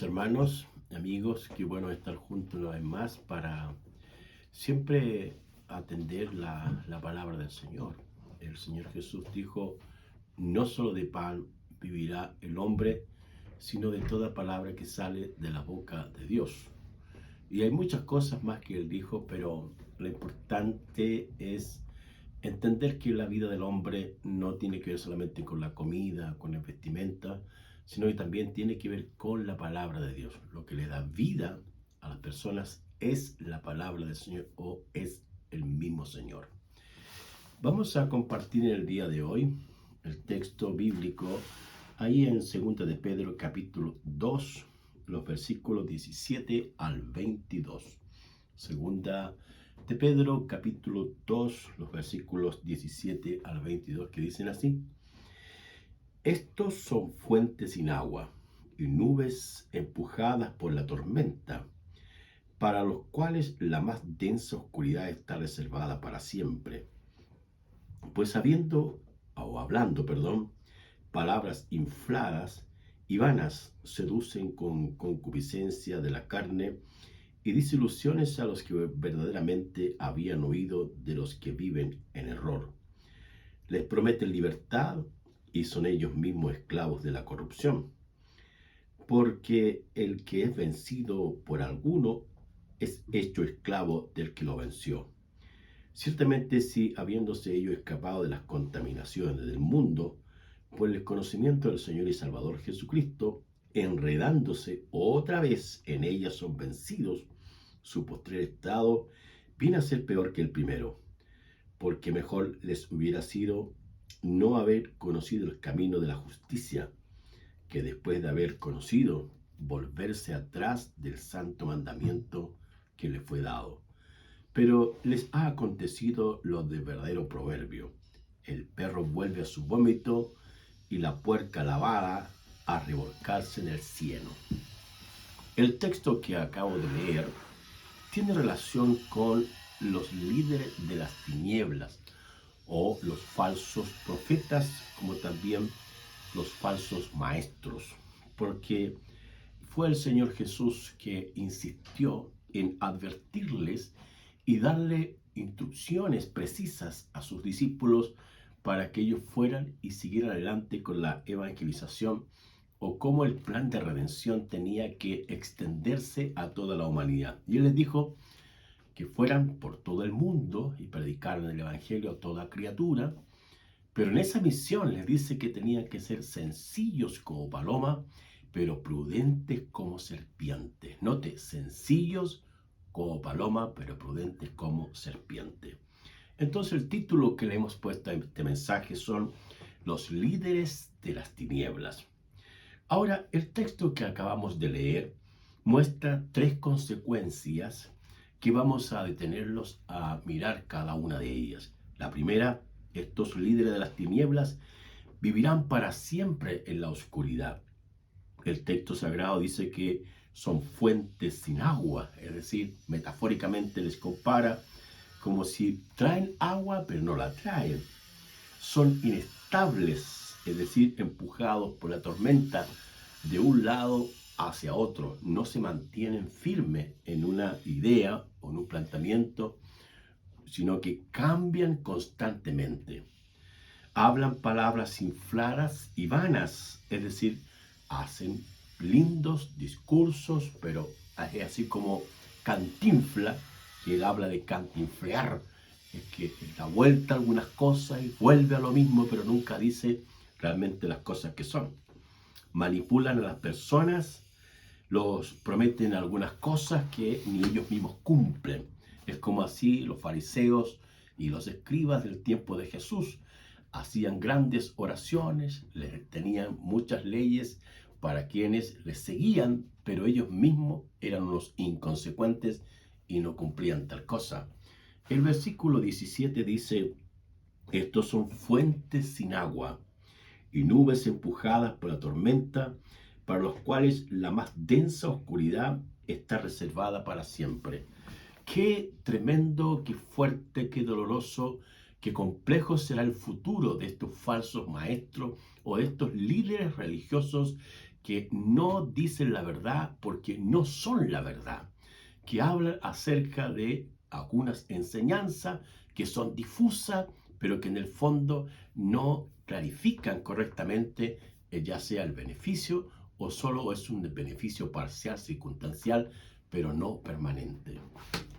Hermanos, amigos, qué bueno estar juntos una vez más para siempre atender la palabra del Señor. El Señor Jesús dijo, no solo de pan vivirá el hombre, sino de toda palabra que sale de la boca de Dios. Y hay muchas cosas más que Él dijo, pero lo importante es entender que la vida del hombre no tiene que ver solamente con la comida, con la vestimenta, sino que también tiene que ver con la palabra de Dios. Lo que le da vida a las personas es la palabra del Señor o es el mismo Señor. Vamos a compartir en el día de hoy el texto bíblico ahí en 2 de Pedro capítulo 2, los versículos 17 al 22. Segunda de Pedro capítulo 2, los versículos 17 al 22, que dicen así: Estos son fuentes sin agua y nubes empujadas por la tormenta, para los cuales la más densa oscuridad está reservada para siempre. Pues hablando, palabras infladas y vanas seducen con concupiscencia de la carne y disilusiones a los que verdaderamente habían oído de los que viven en error. Les prometen libertad y son ellos mismos esclavos de la corrupción. Porque el que es vencido por alguno es hecho esclavo del que lo venció. Ciertamente, si habiéndose ellos escapado de las contaminaciones del mundo, por el conocimiento del Señor y Salvador Jesucristo, enredándose otra vez en ellas son vencidos, su postrer estado viene a ser peor que el primero, porque mejor les hubiera sido no haber conocido el camino de la justicia, que después de haber conocido, volverse atrás del santo mandamiento que les fue dado. Pero les ha acontecido lo del verdadero proverbio: el perro vuelve a su vómito y la puerca lavada a revolcarse en el cieno. El texto que acabo de leer tiene relación con los líderes de las tinieblas o los falsos profetas, como también los falsos maestros, porque fue el Señor Jesús que insistió en advertirles y darle instrucciones precisas a sus discípulos para que ellos fueran y siguieran adelante con la evangelización, o cómo el plan de redención tenía que extenderse a toda la humanidad. Y Él les dijo que fueran por todo el mundo y predicaran el evangelio a toda criatura, pero en esa misión les dice que tenían que ser sencillos como paloma, pero prudentes como serpientes. Note, sencillos como paloma, pero prudentes como serpiente. Entonces el título que le hemos puesto a este mensaje son los líderes de las tinieblas. Ahora, el texto que acabamos de leer muestra tres consecuencias que vamos a detenerlos a mirar cada una de ellas. La primera: estos líderes de las tinieblas vivirán para siempre en la oscuridad. El texto sagrado dice que son fuentes sin agua, es decir, metafóricamente les compara como si traen agua pero no la traen. Son inestables, es decir, empujados por la tormenta de un lado hacia otro. No se mantienen firmes en una idea o en un planteamiento, sino que cambian constantemente. Hablan palabras infladas y vanas, es decir, hacen lindos discursos, pero es así como Cantinflas, que él habla de cantinflear, es que da vuelta a algunas cosas y vuelve a lo mismo, pero nunca dice realmente las cosas que son. Manipulan a las personas, los prometen algunas cosas que ni ellos mismos cumplen. Es como así los fariseos y los escribas del tiempo de Jesús hacían grandes oraciones, les tenían muchas leyes para quienes les seguían, pero ellos mismos eran unos inconsecuentes y no cumplían tal cosa. El versículo 17 dice: estos son fuentes sin agua y nubes empujadas por la tormenta, para los cuales la más densa oscuridad está reservada para siempre. Qué tremendo, qué fuerte, qué doloroso, qué complejo será el futuro de estos falsos maestros o de estos líderes religiosos que no dicen la verdad porque no son la verdad, que hablan acerca de algunas enseñanzas que son difusas, pero que en el fondo no clarifican correctamente ya sea el beneficio o solo es un beneficio parcial, circunstancial, pero no permanente.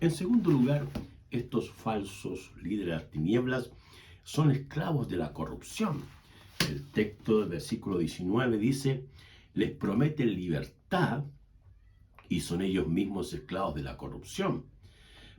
En segundo lugar, estos falsos líderes de las tinieblas son esclavos de la corrupción. El texto del versículo 19 dice, les prometen libertad y son ellos mismos esclavos de la corrupción.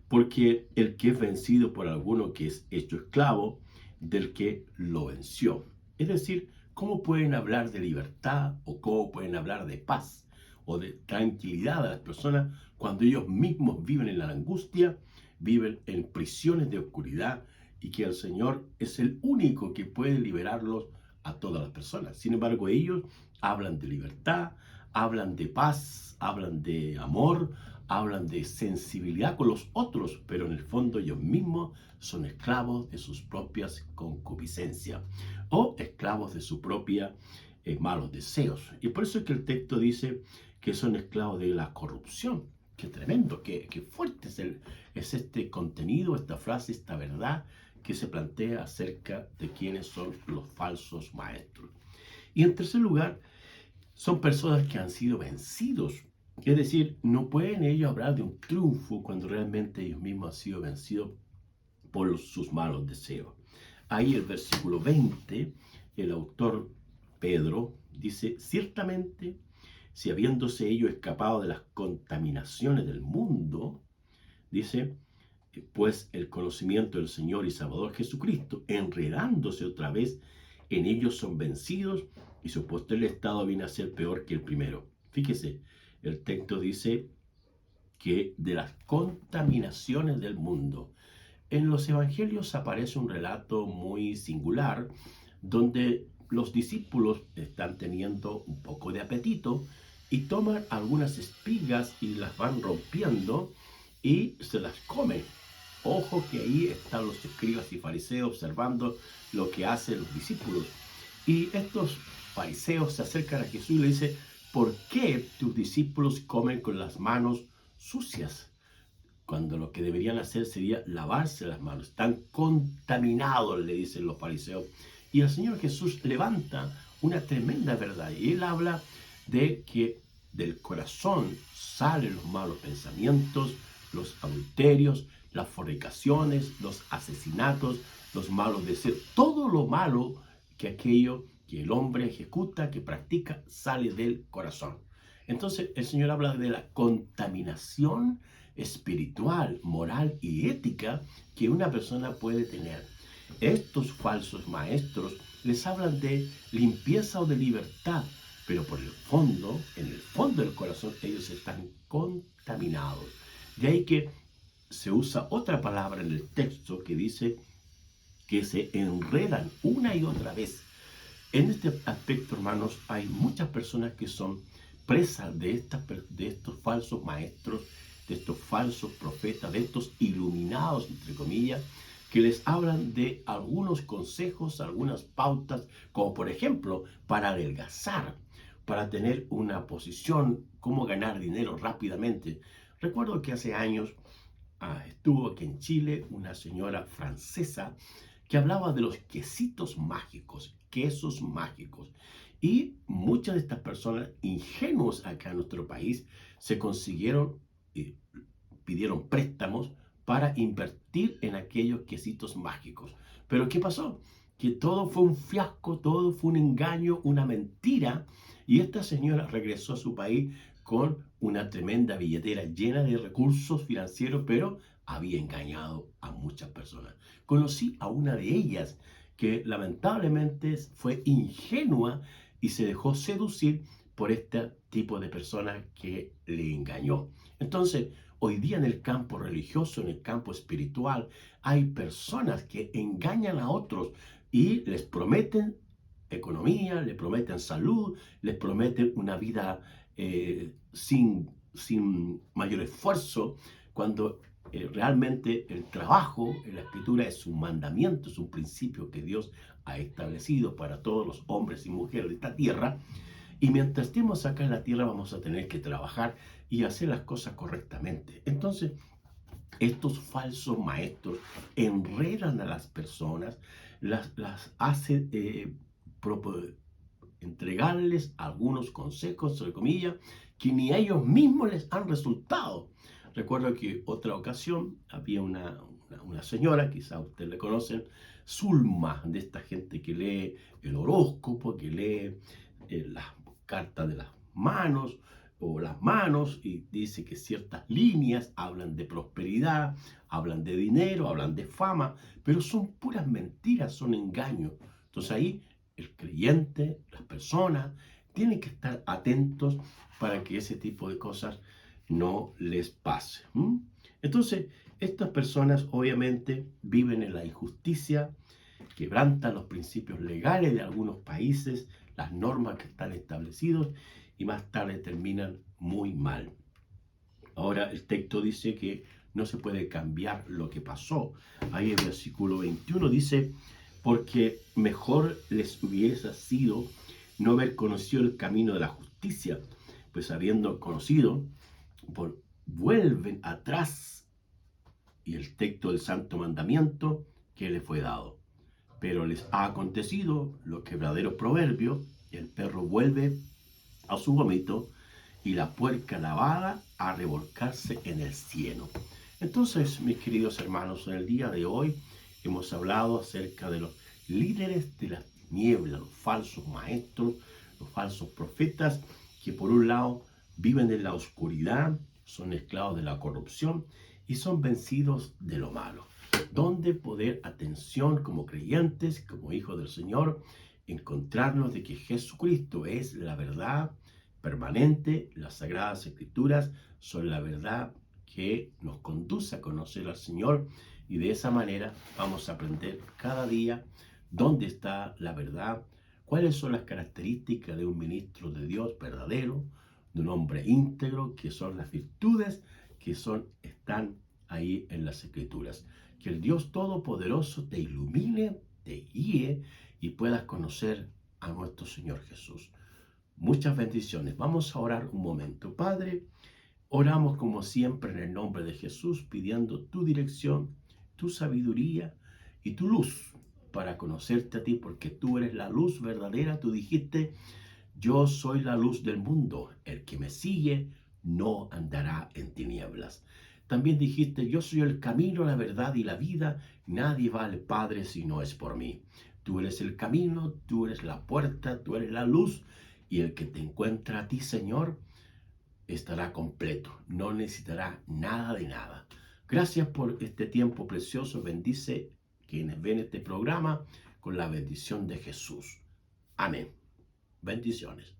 Porque el que es vencido por alguno que es hecho esclavo del que lo venció. Es decir, ¿cómo pueden hablar de libertad o cómo pueden hablar de paz o de tranquilidad a las personas cuando ellos mismos viven en la angustia, viven en prisiones de oscuridad y que el Señor es el único que puede liberarlos a todas las personas? Sin embargo, ellos hablan de libertad, hablan de paz, hablan de amor, hablan de sensibilidad con los otros, pero en el fondo ellos mismos son esclavos de sus propias concupiscencias o esclavos de sus propios malos deseos. Y por eso es que el texto dice que son esclavos de la corrupción. Qué tremendo, qué fuerte es este contenido, esta frase, esta verdad que se plantea acerca de quiénes son los falsos maestros. Y en tercer lugar, son personas que han sido vencidos. Es decir, no pueden ellos hablar de un triunfo cuando realmente ellos mismos han sido vencidos por sus malos deseos. Ahí el versículo 20, el autor Pedro dice, ciertamente, si habiéndose ellos escapado de las contaminaciones del mundo, dice, pues el conocimiento del Señor y Salvador Jesucristo, enredándose otra vez en ellos son vencidos y su posterior estado viene a ser peor que el primero. Fíjese, el texto dice que de las contaminaciones del mundo. En los evangelios aparece un relato muy singular donde los discípulos están teniendo un poco de apetito y toman algunas espigas y las van rompiendo y se las comen. Ojo que ahí están los escribas y fariseos observando lo que hacen los discípulos. Y estos fariseos se acercan a Jesús y le dicen, ¿por qué tus discípulos comen con las manos sucias? Cuando lo que deberían hacer sería lavarse las manos. Están contaminados, le dicen los fariseos. Y el Señor Jesús levanta una tremenda verdad. Y Él habla de que del corazón salen los malos pensamientos, los adulterios, las fornicaciones, los asesinatos, los malos deseos. Todo lo malo que aquello que el hombre ejecuta, que practica, sale del corazón. Entonces el Señor habla de la contaminación espiritual, moral y ética que una persona puede tener. Estos falsos maestros les hablan de limpieza o de libertad, pero por el fondo, en el fondo del corazón, ellos están contaminados. De ahí que se usa otra palabra en el texto que dice que se enredan una y otra vez. En este aspecto, hermanos, hay muchas personas que son presas de estos falsos maestros, de estos falsos profetas, de estos iluminados, entre comillas, que les hablan de algunos consejos, algunas pautas, como por ejemplo, para adelgazar, para tener una posición, cómo ganar dinero rápidamente. Recuerdo que hace años estuvo aquí en Chile una señora francesa que hablaba de los quesitos mágicos, quesos mágicos. Y muchas de estas personas ingenuos acá en nuestro país se consiguieron y pidieron préstamos para invertir en aquellos quesitos mágicos. Pero ¿qué pasó? Que todo fue un fiasco, todo fue un engaño, una mentira. Y esta señora regresó a su país con una tremenda billetera llena de recursos financieros, pero había engañado a muchas personas. Conocí a una de ellas que lamentablemente fue ingenua y se dejó seducir por este tipo de personas que le engañó. Entonces, hoy día en el campo religioso, en el campo espiritual, hay personas que engañan a otros y les prometen economía, les prometen salud, les prometen una vida sin mayor esfuerzo, cuando realmente el trabajo en la escritura es un mandamiento, es un principio que Dios ha establecido para todos los hombres y mujeres de esta tierra. Y mientras estemos acá en la tierra vamos a tener que trabajar y hacer las cosas correctamente. Entonces, estos falsos maestros enredan a las personas, las hacen entregarles algunos consejos, entre comillas, que ni a ellos mismos les han resultado. Recuerdo que otra ocasión había una señora, quizá ustedes le conocen, Zulma, de esta gente que lee el horóscopo, que lee las cartas de las manos o las manos y dice que ciertas líneas hablan de prosperidad, hablan de dinero, hablan de fama, pero son puras mentiras, son engaños. Entonces ahí el creyente, las personas, tienen que estar atentos para que ese tipo de cosas no les pase. Entonces, estas personas obviamente viven en la injusticia, quebrantan los principios legales de algunos países, las normas que están establecidas y más tarde terminan muy mal. Ahora el texto dice que no se puede cambiar lo que pasó. Ahí en el versículo 21 dice, porque mejor les hubiese sido no haber conocido el camino de la justicia, pues habiendo conocido, vuelven atrás y el texto del santo mandamiento que les fue dado. Pero les ha acontecido lo que verdadero proverbio, el perro vuelve a su vómito y la puerca lavada a revolcarse en el cieno. Entonces, mis queridos hermanos, en el día de hoy hemos hablado acerca de los líderes de las tinieblas, los falsos maestros, los falsos profetas, que por un lado viven en la oscuridad, son esclavos de la corrupción y son vencidos de lo malo. Donde poder, atención, como creyentes, como hijos del Señor, encontrarnos de que Jesucristo es la verdad permanente, las Sagradas Escrituras son la verdad que nos conduce a conocer al Señor y de esa manera vamos a aprender cada día dónde está la verdad, cuáles son las características de un ministro de Dios verdadero, de un hombre íntegro, que son las virtudes que están ahí en las Escrituras. Que el Dios Todopoderoso te ilumine, te guíe y puedas conocer a nuestro Señor Jesús. Muchas bendiciones. Vamos a orar un momento. Padre, oramos como siempre en el nombre de Jesús, pidiendo tu dirección, tu sabiduría y tu luz para conocerte a ti, porque tú eres la luz verdadera. Tú dijiste, yo soy la luz del mundo. El que me sigue no andará en tinieblas. También dijiste, yo soy el camino, la verdad y la vida. Nadie va al Padre si no es por mí. Tú eres el camino, tú eres la puerta, tú eres la luz. Y el que te encuentra a ti, Señor, estará completo. No necesitará nada de nada. Gracias por este tiempo precioso. Bendice quienes ven este programa con la bendición de Jesús. Amén. Bendiciones.